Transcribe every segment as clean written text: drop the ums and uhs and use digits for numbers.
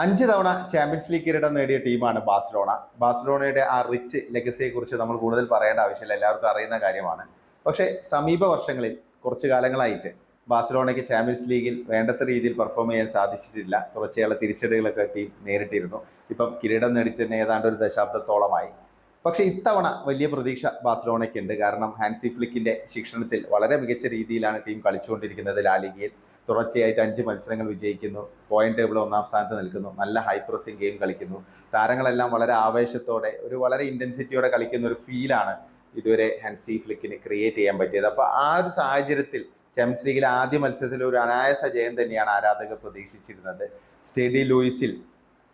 5 തവണ champions league കിരീടം നേടിയ ടീമാണ് ബാഴ്സലോണ. ബാഴ്സലോണയുടെ ആ റിച്ച് ലെഗസിയെ കുറിച്ച് നമ്മൾ കൂടുതൽ പറയേണ്ട ആവശ്യമില്ല, എല്ലാവർക്കും അറിയുന്ന കാര്യമാണ്. പക്ഷേ സമീപ വർഷങ്ങളിൽ കുറച്ചു കാലങ്ങളായിട്ട് ബാഴ്സലോണയ്ക്ക് ചാമ്പ്യൻസ് ലീഗിൽ വേണ്ടത്ര രീതിയിൽ പെർഫോം ചെയ്യാൻ സാധിച്ചിട്ടില്ല. തുടർച്ചയായുള്ള തിരിച്ചടികളൊക്കെ ടീം നേരിട്ടിരുന്നു. ഇപ്പം കിരീടം നേടിയിട്ട് തന്നെ ഏതാണ്ട് ഒരു ദശാബ്ദത്തോളമായി. പക്ഷേ ഇത്തവണ വലിയ പ്രതീക്ഷ ബാഴ്സലോണയ്ക്കുണ്ട്. കാരണം ഹാൻസി ഫ്ലിക്കിന്റെ ശിക്ഷണത്തിൽ വളരെ മികച്ച രീതിയിലാണ് ടീം കളിച്ചുകൊണ്ടിരിക്കുന്നത്. ലാലിഗയിൽ തുടർച്ചയായിട്ട് 5 മത്സരങ്ങൾ വിജയിക്കുന്നു, പോയിന്റ് ടേബിൾ 1-ാം സ്ഥാനത്ത് നിൽക്കുന്നു, നല്ല ഹൈ പ്രസിംഗ് ഗെയിം കളിക്കുന്നു, താരങ്ങളെല്ലാം വളരെ ആവേശത്തോടെ വളരെ ഇന്റൻസിറ്റിയോടെ കളിക്കുന്ന ഒരു ഫീലാണ് ഇതുവരെ ഹാൻസി ഫ്ലിക്കിന് ക്രിയേറ്റ് ചെയ്യാൻ പറ്റിയത്. അപ്പോൾ ആ ഒരു സാഹചര്യത്തിൽ ചാമ്പ്യൻസ് ലീഗിലെ ആദ്യ മത്സരത്തിൽ ഒരു അനായാസ ജയം തന്നെയാണ് ആരാധകർ പ്രതീക്ഷിച്ചിരുന്നത്. സ്റ്റേഡി ലൂയിസിൽ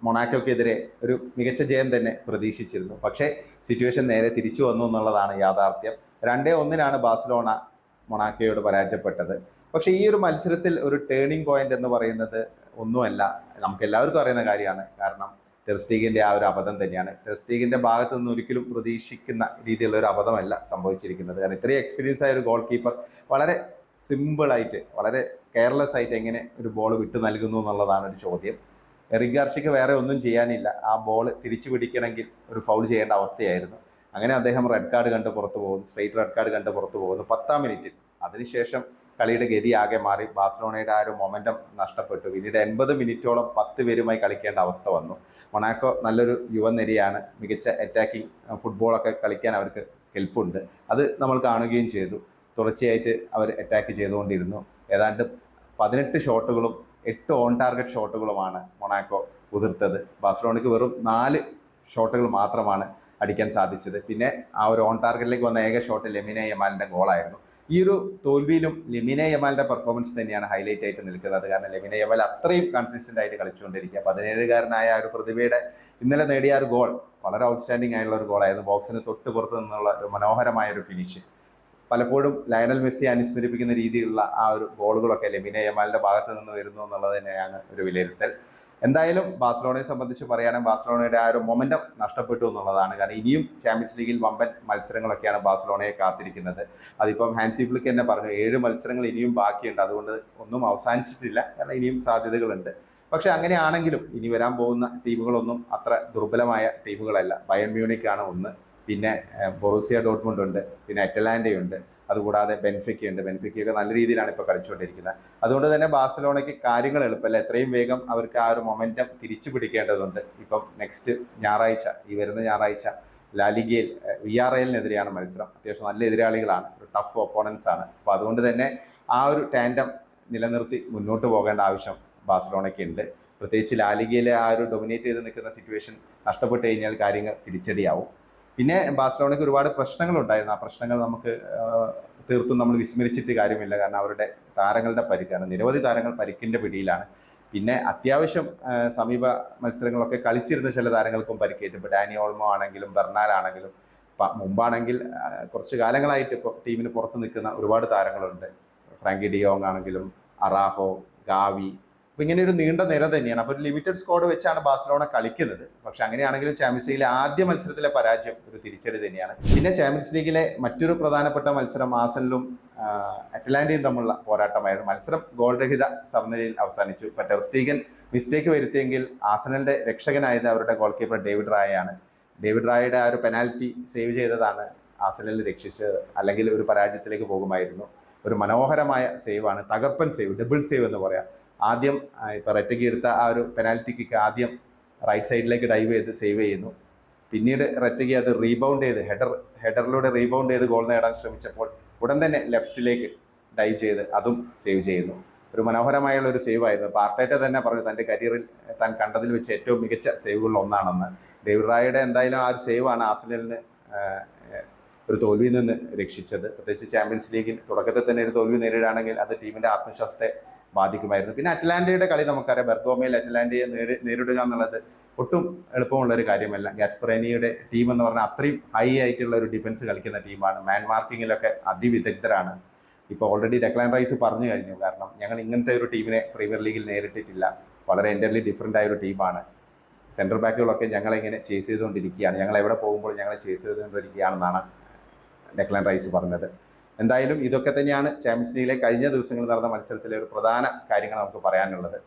മൊണാക്കോക്കെതിരെ ഒരു മികച്ച ജയം തന്നെ പ്രതീക്ഷിച്ചിരുന്നു. പക്ഷേ സിറ്റുവേഷൻ നേരെ തിരിച്ചു വന്നു എന്നുള്ളതാണ് യാഥാർത്ഥ്യം. 2-1 ബാഴ്സലോണ മൊണാക്കോയോട് പരാജയപ്പെട്ടത്. പക്ഷേ ഈ ഒരു മത്സരത്തിൽ ഒരു ടേണിംഗ് പോയിന്റ് എന്ന് പറയുന്നത് ഒന്നുമല്ല, നമുക്ക് എല്ലാവർക്കും അറിയുന്ന കാര്യമാണ്. കാരണം ടെർ സ്റ്റീഗന്റെ ആ ഒരു അബദ്ധം തന്നെയാണ്. ടെർ സ്റ്റീഗന്റെ ഭാഗത്ത് നിന്ന് ഒരിക്കലും പ്രതീക്ഷിക്കുന്ന രീതിയിലുള്ള ഒരു അബദ്ധമല്ല സംഭവിച്ചിരിക്കുന്നത്. കാരണം ഇത്രയും എക്സ്പീരിയൻസ് ആയ ഒരു ഗോൾ കീപ്പർ വളരെ സിമ്പിളായിട്ട്, വളരെ കെയർലെസ് ആയിട്ട് എങ്ങനെ ഒരു ബോൾ വിട്ടു നൽകുന്നു എന്നുള്ളതാണ് ഒരു ചോദ്യം. എറിക് ഗാർഷ്യക്ക് വേറെ ഒന്നും ചെയ്യാനില്ല. ആ ബോൾ തിരിച്ചു പിടിക്കണമെങ്കിൽ ഒരു ഫൗൾ ചെയ്യേണ്ട അവസ്ഥയായിരുന്നു. അങ്ങനെ അദ്ദേഹം റെഡ് കാർഡ് കണ്ട് പുറത്തു പോകുന്നു, സ്ട്രേറ്റ് റെഡ് കാർഡ് കണ്ട് പുറത്തു പോകുന്നു 10-ാം മിനിറ്റിൽ. അതിനുശേഷം കളിയുടെ ഗതി ആകെ മാറി. ബാഴ്സലോണയുടെ ആ ഒരു മൊമെന്റം നഷ്ടപ്പെട്ടു. പിന്നീട് 80 മിനിറ്റോളം 10 പേരുമായി കളിക്കേണ്ട അവസ്ഥ വന്നു. മൊണാക്കോ നല്ലൊരു യുവനിരയാണ്, മികച്ച അറ്റാക്കിംഗ് ഫുട്ബോളൊക്കെ കളിക്കാൻ അവർക്ക് കെൽപ്പുണ്ട്. അത് നമ്മൾ കാണുകയും ചെയ്തു. തുടർച്ചയായിട്ട് അവർ അറ്റാക്ക് ചെയ്തുകൊണ്ടിരുന്നു. ഏതാണ്ട് 18 ഷോട്ടുകളും 8 ഓൺ ടാർഗറ്റ് ഷോട്ടുകളുമാണ് മൊണാക്കോ ഉതിർത്തത്. ബാഴ്സലോണയ്ക്ക് വെറും 4 ഷോട്ടുകൾ മാത്രമാണ് അടിക്കാൻ സാധിച്ചത്. പിന്നെ ആ ഒരു ഓൺ ടാർഗറ്റിലേക്ക് വന്ന ഏക ഷോട്ട് ലെമിനെ യമാലിന്റെ ഗോളായിരുന്നു. ഈ ഒരു തോൽവിയിലും ലെമിനെ യമാലിന്റെ പെർഫോമൻസ് തന്നെയാണ് ഹൈലൈറ്റ് ആയിട്ട് നിൽക്കുന്നത്. കാരണം ലെമിനെ യമാൽ അത്രയും കൺസിസ്റ്റന്റ് ആയിട്ട് കളിച്ചുകൊണ്ടിരിക്കുക. 17-കാരനായ ഒരു പ്രതിഭയുടെ ഇന്നലെ നേടിയ ഒരു ഗോൾ വളരെ ഔട്ട്സ്റ്റാൻഡിംഗ് ആയിട്ടുള്ള ഒരു ഗോളായിരുന്നു. ബോക്സിന് തൊട്ട് പുറത്ത് നിന്നുള്ള ഒരു മനോഹരമായ ഒരു ഫിനിഷ്. പലപ്പോഴും ലയണൽ മെസ്സിയെ അനുസ്മരിപ്പിക്കുന്ന രീതിയിലുള്ള ആ ഒരു ഗോളുകളൊക്കെ ലെമിനെ യമാലിന്റെ ഭാഗത്ത് നിന്ന് വരുന്നു എന്നുള്ളത് തന്നെയാണ് ഒരു വിലയിരുത്തൽ. എന്തായാലും ബാഴ്സലോണയെ സംബന്ധിച്ച് പറയുകയാണെങ്കിൽ ബാഴ്സലോണയുടെ ആ ഒരു മൊമെന്റം നഷ്ടപ്പെട്ടു എന്നുള്ളതാണ്. കാരണം ഇനിയും ചാമ്പ്യൻസ് ലീഗിൽ വമ്പൻ മത്സരങ്ങളൊക്കെയാണ് ബാഴ്സലോണയെ കാത്തിരിക്കുന്നത്. അതിപ്പം ഹാൻസി ഫ്ലിക്ക് തന്നെ പറഞ്ഞു, 7 മത്സരങ്ങൾ ഇനിയും ബാക്കിയുണ്ട്, അതുകൊണ്ട് ഒന്നും അവസാനിച്ചിട്ടില്ല, കാരണം ഇനിയും സാധ്യതകളുണ്ട്. പക്ഷെ അങ്ങനെയാണെങ്കിലും ഇനി വരാൻ പോകുന്ന ടീമുകളൊന്നും അത്ര ദുർബലമായ ടീമുകളല്ല. ബയൺ മ്യൂണിക് ആണ് ഒന്ന്, പിന്നെ ബൊറൂസിയ ഡോർട്ട്മുണ്ട് ഉണ്ട്, പിന്നെ അറ്റലാന്റയുണ്ട്, അതുകൂടാതെ ബെൻഫിക്കയുണ്ട്. ബെൻഫിക്കയൊക്കെ നല്ല രീതിയിലാണ് ഇപ്പോൾ കളിച്ചുകൊണ്ടിരിക്കുന്നത്. അതുകൊണ്ട് തന്നെ ബാഴ്സലോണയ്ക്ക് കാര്യങ്ങൾ എളുപ്പമല്ല. എത്രയും വേഗം അവർക്ക് ആ ഒരു മൊമെന്റം തിരിച്ചു പിടിക്കേണ്ടതുണ്ട്. ഇപ്പം നെക്സ്റ്റ് ഞായറാഴ്ച, ഈ വരുന്ന ഞായറാഴ്ച ലാലിഗയിൽ വിയാറയലിനെതിരെയാണ് മത്സരം. അത്യാവശ്യം നല്ല എതിരാളികളാണ്, ഒരു ടഫ് ഒപ്പോണൻസ് ആണ്. അപ്പോൾ അതുകൊണ്ട് തന്നെ ആ ഒരു ടാൻഡം നിലനിർത്തി മുന്നോട്ട് പോകേണ്ട ആവശ്യം ബാഴ്സലോണയ്ക്ക് ഉണ്ട്. പ്രത്യേകിച്ച് ലാലിഗയിലെ ആ ഒരു ഡൊമിനേറ്റ് ചെയ്ത് നിൽക്കുന്ന സിറ്റുവേഷൻ നഷ്ടപ്പെട്ട് കഴിഞ്ഞാൽ കാര്യങ്ങൾ തിരിച്ചടിയാവും. പിന്നെ ബാഴ്സലോണയ്ക്ക് ഒരുപാട് പ്രശ്നങ്ങളുണ്ടായിരുന്നു. ആ പ്രശ്നങ്ങൾ നമുക്ക് തീർത്തും നമ്മൾ വിസ്മരിച്ചിട്ട് കാര്യമില്ല. കാരണം അവരുടെ താരങ്ങളുടെ പരിക്കാണ്, നിരവധി താരങ്ങൾ പരിക്കിന്റെ പിടിയിലാണ്. പിന്നെ അത്യാവശ്യം സമീപ മത്സരങ്ങളൊക്കെ കളിച്ചിരുന്ന ചില താരങ്ങൾക്കും പരിക്കേറ്റു. ഇപ്പോൾ ഡാനി ഓൾമോ ആണെങ്കിലും ബെർണാൽ ആണെങ്കിലും. മുമ്പാണെങ്കിൽ കുറച്ച് കാലങ്ങളായിട്ട് ഇപ്പോൾ ടീമിന് പുറത്ത് നിൽക്കുന്ന ഒരുപാട് താരങ്ങളുണ്ട്. ഫ്രാങ്കി ഡിയോങ് ആണെങ്കിലും അറാഹോ, ഗാവി. അപ്പോൾ ഇങ്ങനെ ഒരു നീണ്ട നിര തന്നെയാണ്. അപ്പോൾ ഒരു ലിമിറ്റഡ് സ്ക്വാഡ് വെച്ചാണ് ബാഴ്സലോണ കളിക്കുന്നത്. പക്ഷെ അങ്ങനെയാണെങ്കിലും ചാമ്പ്യൻസ് ലീഗിലെ ആദ്യ മത്സരത്തിലെ പരാജയം ഒരു തിരിച്ചടി തന്നെയാണ്. പിന്നെ ചാമ്പ്യൻസ് ലീഗിലെ മറ്റൊരു പ്രധാനപ്പെട്ട മത്സരം ആസനലും അറ്റലാന്റയും തമ്മിലുള്ള പോരാട്ടമായിരുന്നു. മത്സരം ഗോൾ രഹിത സമനിലയിൽ അവസാനിച്ചു. ടെർ സ്റ്റീഗൻ മിസ്റ്റേക്ക് വരുത്തിയെങ്കിൽ ആസനലിന്റെ രക്ഷകനായത് അവരുടെ ഗോൾ കീപ്പർ ഡേവിഡ് റായയാണ്. ഡേവിഡ് റായയുടെ ആ ഒരു പെനാൽറ്റി സേവ് ചെയ്തതാണ് ആസനലിനെ രക്ഷിച്ചത്. അല്ലെങ്കിൽ ഒരു പരാജയത്തിലേക്ക് പോകുമായിരുന്നു. ഒരു മനോഹരമായ സേവാണ്, തകർപ്പൻ സേവ്, ഡബിൾ സേവ് എന്ന് പറയാം. ആദ്യം ഇപ്പോൾ റെറ്റയ്ക്ക് എടുത്ത ആ ഒരു പെനാൽറ്റി കിക്ക് ആദ്യം റൈറ്റ് സൈഡിലേക്ക് ഡൈവ് ചെയ്ത് സേവ് ചെയ്യുന്നു. പിന്നീട് റെറ്റയ്ക്ക് അത് റീബൗണ്ട് ചെയ്ത് ഹെഡറിലൂടെ റീബൗണ്ട് ചെയ്ത് ഗോൾ നേടാൻ ശ്രമിച്ചപ്പോൾ ഉടൻ തന്നെ ലെഫ്റ്റിലേക്ക് ഡൈവ് ചെയ്ത് അതും സേവ് ചെയ്യുന്നു. ഒരു മനോഹരമായുള്ള ഒരു സേവ് ആയിരുന്നു. പാർട്ടേറ്റ തന്നെ പറഞ്ഞു തൻ്റെ കരിയറിൽ താൻ കണ്ടതിൽ വെച്ച് ഏറ്റവും മികച്ച സേവുകളിൽ ഒന്നാണെന്ന്. ഡേവിഡ് റായയുടെ എന്തായാലും ആ ഒരു സേവാണ് ആർസനലിന് ഒരു തോൽവിയിൽ നിന്ന് രക്ഷിച്ചത്. പ്രത്യേകിച്ച് ചാമ്പ്യൻസ് ലീഗിൽ തുടക്കത്തിൽ തന്നെ ഒരു തോൽവി നേരിടുകയാണെങ്കിൽ അത് ടീമിന്റെ ആത്മവിശ്വാസത്തെ ബാധിക്കുമായിരുന്നു. പിന്നെ അറ്റലാന്റയുടെ കളി നമുക്കറിയാം. ബെർഗോമയിൽ അറ്റലാന്റയെ നേരിടുക എന്നുള്ളത് ഒട്ടും എളുപ്പമുള്ളൊരു കാര്യമല്ല. ഗാസ്പറേനിയുടെ ടീം എന്ന് പറഞ്ഞാൽ അത്രയും ഹൈ ആയിട്ടുള്ള ഒരു ഡിഫൻസ് കളിക്കുന്ന ടീമാണ്. മാൻ മാർക്കിങ്ങിലൊക്കെ അതിവിദഗ്ധരാണ്. ഇപ്പോൾ ഓൾറെഡി ഡെക്ലാൻ റൈസ് പറഞ്ഞു കഴിഞ്ഞു, കാരണം ഞങ്ങൾ ഇങ്ങനത്തെ ഒരു ടീമിനെ പ്രീമിയർ ലീഗിൽ നേരിട്ടിട്ടില്ല, വളരെ എൻ്റർലി ഡിഫറൻ്റ് ആയ ഒരു ടീമാണ്, സെൻട്രൽ ബാക്കുകളൊക്കെ ഞങ്ങളിങ്ങനെ ചേസ് ചെയ്തുകൊണ്ടിരിക്കുകയാണ്, ഞങ്ങൾ എവിടെ പോകുമ്പോൾ ഞങ്ങളെ ചേസ് ചെയ്തുകൊണ്ടിരിക്കുകയാണെന്നാണ് ഡെക്ലാൻ റൈസ് പറഞ്ഞത്. എന്തായാലും ഇതൊക്കെ തന്നെയാണ് ചാമ്പ്യൻസ് ലീഗിലെ കഴിഞ്ഞ ദിവസങ്ങളിൽ നടന്ന മത്സരത്തിലെ ഒരു പ്രധാന കാര്യങ്ങൾ നമുക്ക് പറയാനുള്ളത്.